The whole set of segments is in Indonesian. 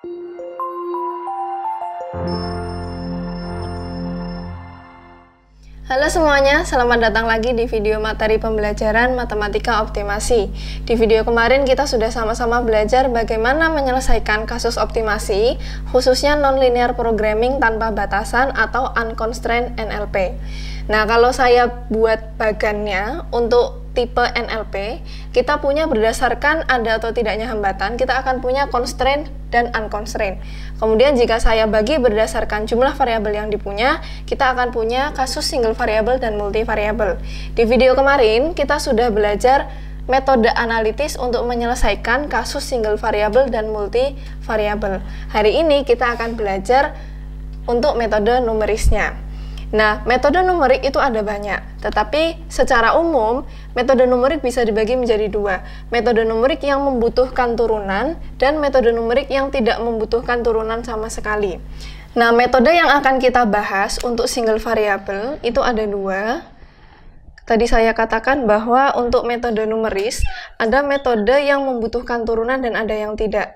Halo semuanya, selamat datang lagi di video materi pembelajaran Matematika Optimasi. Di video kemarin kita sudah sama-sama belajar bagaimana menyelesaikan kasus optimasi, khususnya nonlinear programming tanpa batasan atau unconstrained NLP. Nah, kalau saya buat bagannya untuk tipe NLP, kita punya berdasarkan ada atau tidaknya hambatan, kita akan punya constraint dan unconstrained. Kemudian jika saya bagi berdasarkan jumlah variabel yang dipunya, kita akan punya kasus single variable dan multivariable. Di video kemarin, kita sudah belajar metode analitis untuk menyelesaikan kasus single variable dan multivariable. Hari ini kita akan belajar untuk metode numerisnya. Nah, metode numerik itu ada banyak, tetapi secara umum, metode numerik bisa dibagi menjadi dua. Metode numerik yang membutuhkan turunan, dan metode numerik yang tidak membutuhkan turunan sama sekali. Nah, metode yang akan kita bahas untuk single variable itu ada dua. Tadi saya katakan bahwa untuk metode numeris, ada metode yang membutuhkan turunan dan ada yang tidak.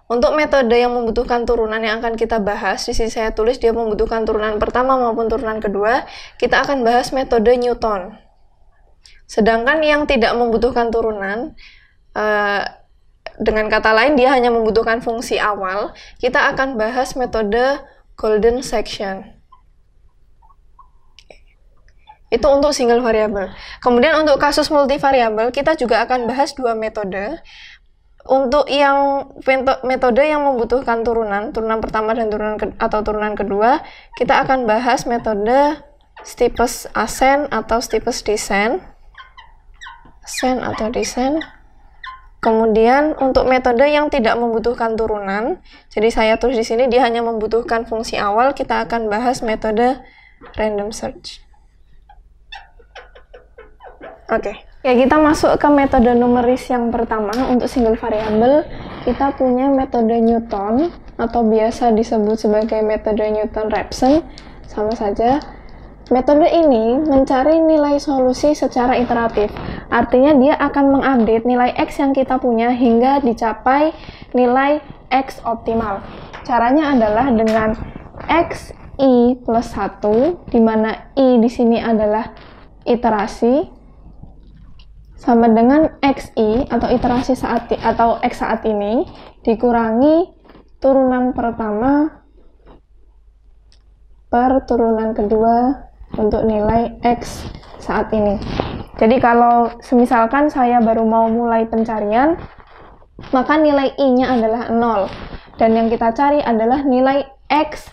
Untuk metode yang membutuhkan turunan yang akan kita bahas, di sini saya tulis dia membutuhkan turunan pertama maupun turunan kedua, kita akan bahas metode Newton. Sedangkan yang tidak membutuhkan turunan, dengan kata lain dia hanya membutuhkan fungsi awal, kita akan bahas metode Golden Section. Itu untuk single variable. Kemudian untuk kasus multivariable, kita juga akan bahas dua metode. Untuk yang metode yang membutuhkan turunan pertama dan turunan kedua, kita akan bahas metode steepest ascent atau steepest descent. Ascent atau descent. Kemudian untuk metode yang tidak membutuhkan turunan, jadi saya tulis di sini dia hanya membutuhkan fungsi awal, kita akan bahas metode random search. Oke. Ya, kita masuk ke metode numeris yang pertama untuk single variable. Kita punya metode Newton atau biasa disebut sebagai metode Newton-Raphson, sama saja. Metode ini mencari nilai solusi secara iteratif. Artinya dia akan mengupdate nilai X yang kita punya hingga dicapai nilai X optimal. Caranya adalah dengan XI plus 1, di mana I di sini adalah iterasi, sama dengan XI atau iterasi atau X saat ini dikurangi turunan pertama per turunan kedua untuk nilai X saat ini. Jadi kalau semisalkan saya baru mau mulai pencarian, maka nilai I-nya adalah 0 dan yang kita cari adalah nilai X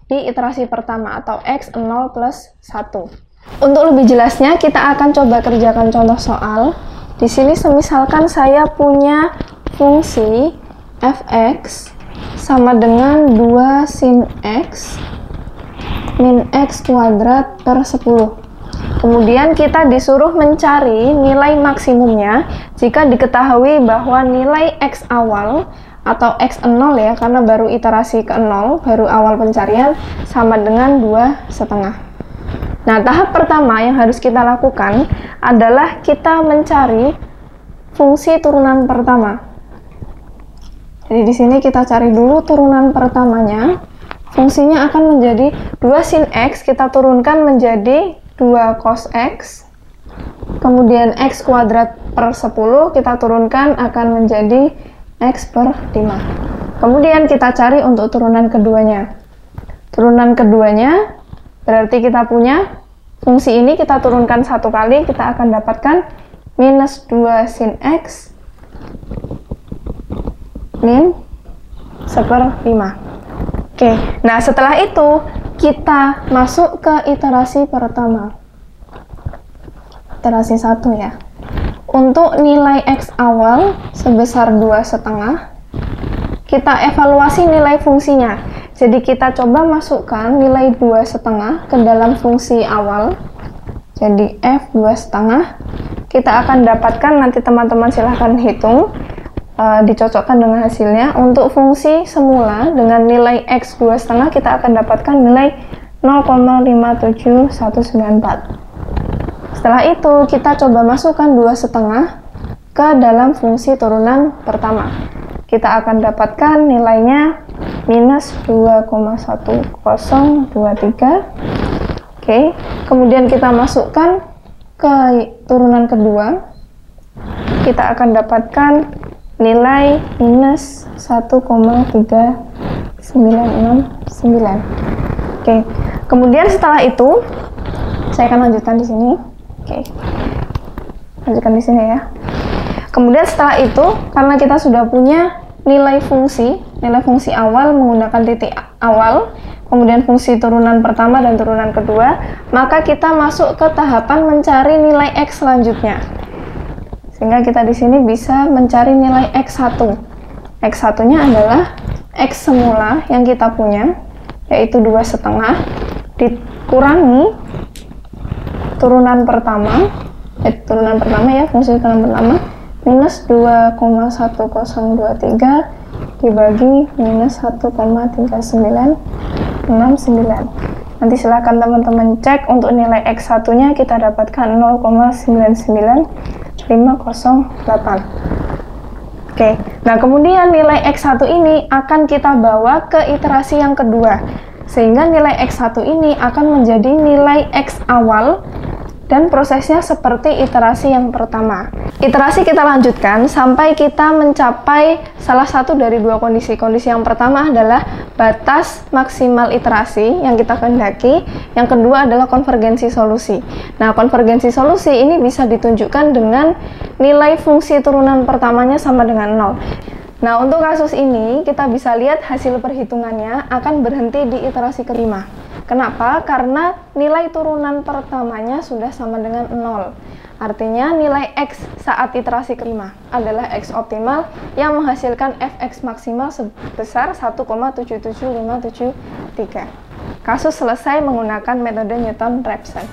di iterasi pertama atau X0 plus 1. Untuk lebih jelasnya, kita akan coba kerjakan contoh soal. Di sini semisalkan saya punya fungsi fx sama dengan 2 sin x min x kuadrat per 10. Kemudian kita disuruh mencari nilai maksimumnya jika diketahui bahwa nilai x awal atau x0 ya, karena baru iterasi ke 0, baru awal pencarian, sama dengan 2,5. Nah, tahap pertama yang harus kita lakukan adalah kita mencari fungsi turunan pertama. Jadi di sini kita cari dulu turunan pertamanya. Fungsinya akan menjadi 2 sin x, kita turunkan menjadi 2 cos x. Kemudian x kuadrat per 10 kita turunkan akan menjadi x per 5. Kemudian kita cari untuk turunan keduanya. Turunan keduanya berarti kita punya fungsi ini kita turunkan satu kali, kita akan dapatkan minus 2 sin x min 1/5. Oke, nah setelah itu kita masuk ke iterasi pertama. Iterasi 1 ya. Untuk nilai x awal sebesar 2,5, kita evaluasi nilai fungsinya. Jadi kita coba masukkan nilai 2,5 ke dalam fungsi awal. Jadi f 2,5. Kita akan dapatkan, nanti teman-teman silahkan hitung, dicocokkan dengan hasilnya. Untuk fungsi semula dengan nilai x 2,5 kita akan dapatkan nilai 0,57194. Setelah itu kita coba masukkan 2,5 ke dalam fungsi turunan pertama. Kita akan dapatkan nilainya minus 2,1023. Oke, kemudian kita masukkan ke turunan kedua, kita akan dapatkan nilai minus 1,3969. Oke, kemudian setelah itu saya akan lanjutkan di sini. Oke, lanjutkan di sini ya. Kemudian setelah itu, karena kita sudah punya nilai fungsi awal menggunakan titik awal, kemudian fungsi turunan pertama dan turunan kedua, maka kita masuk ke tahapan mencari nilai X selanjutnya. Sehingga kita di sini bisa mencari nilai X1. X1-nya adalah X semula yang kita punya, yaitu 2,5 dikurangi turunan pertama ya, fungsi turunan pertama, minus 2,1023 dibagi minus 1,3969. Nanti silakan teman-teman cek untuk nilai X1-nya kita dapatkan 0,99508. Oke, nah kemudian nilai X1 ini akan kita bawa ke iterasi yang kedua, sehingga nilai X1 ini akan menjadi nilai X awal dan prosesnya seperti iterasi yang pertama. Iterasi kita lanjutkan sampai kita mencapai salah satu dari dua kondisi. Kondisi yang pertama adalah batas maksimal iterasi yang kita kehendaki, yang kedua adalah konvergensi solusi. Nah, konvergensi solusi ini bisa ditunjukkan dengan nilai fungsi turunan pertamanya sama dengan 0. Nah, untuk kasus ini kita bisa lihat hasil perhitungannya akan berhenti di iterasi kelima. Kenapa? Karena nilai turunan pertamanya sudah sama dengan 0. Artinya nilai X saat iterasi kelima adalah X optimal yang menghasilkan Fx maksimal sebesar 1,77573. Kasus selesai menggunakan metode Newton-Raphson.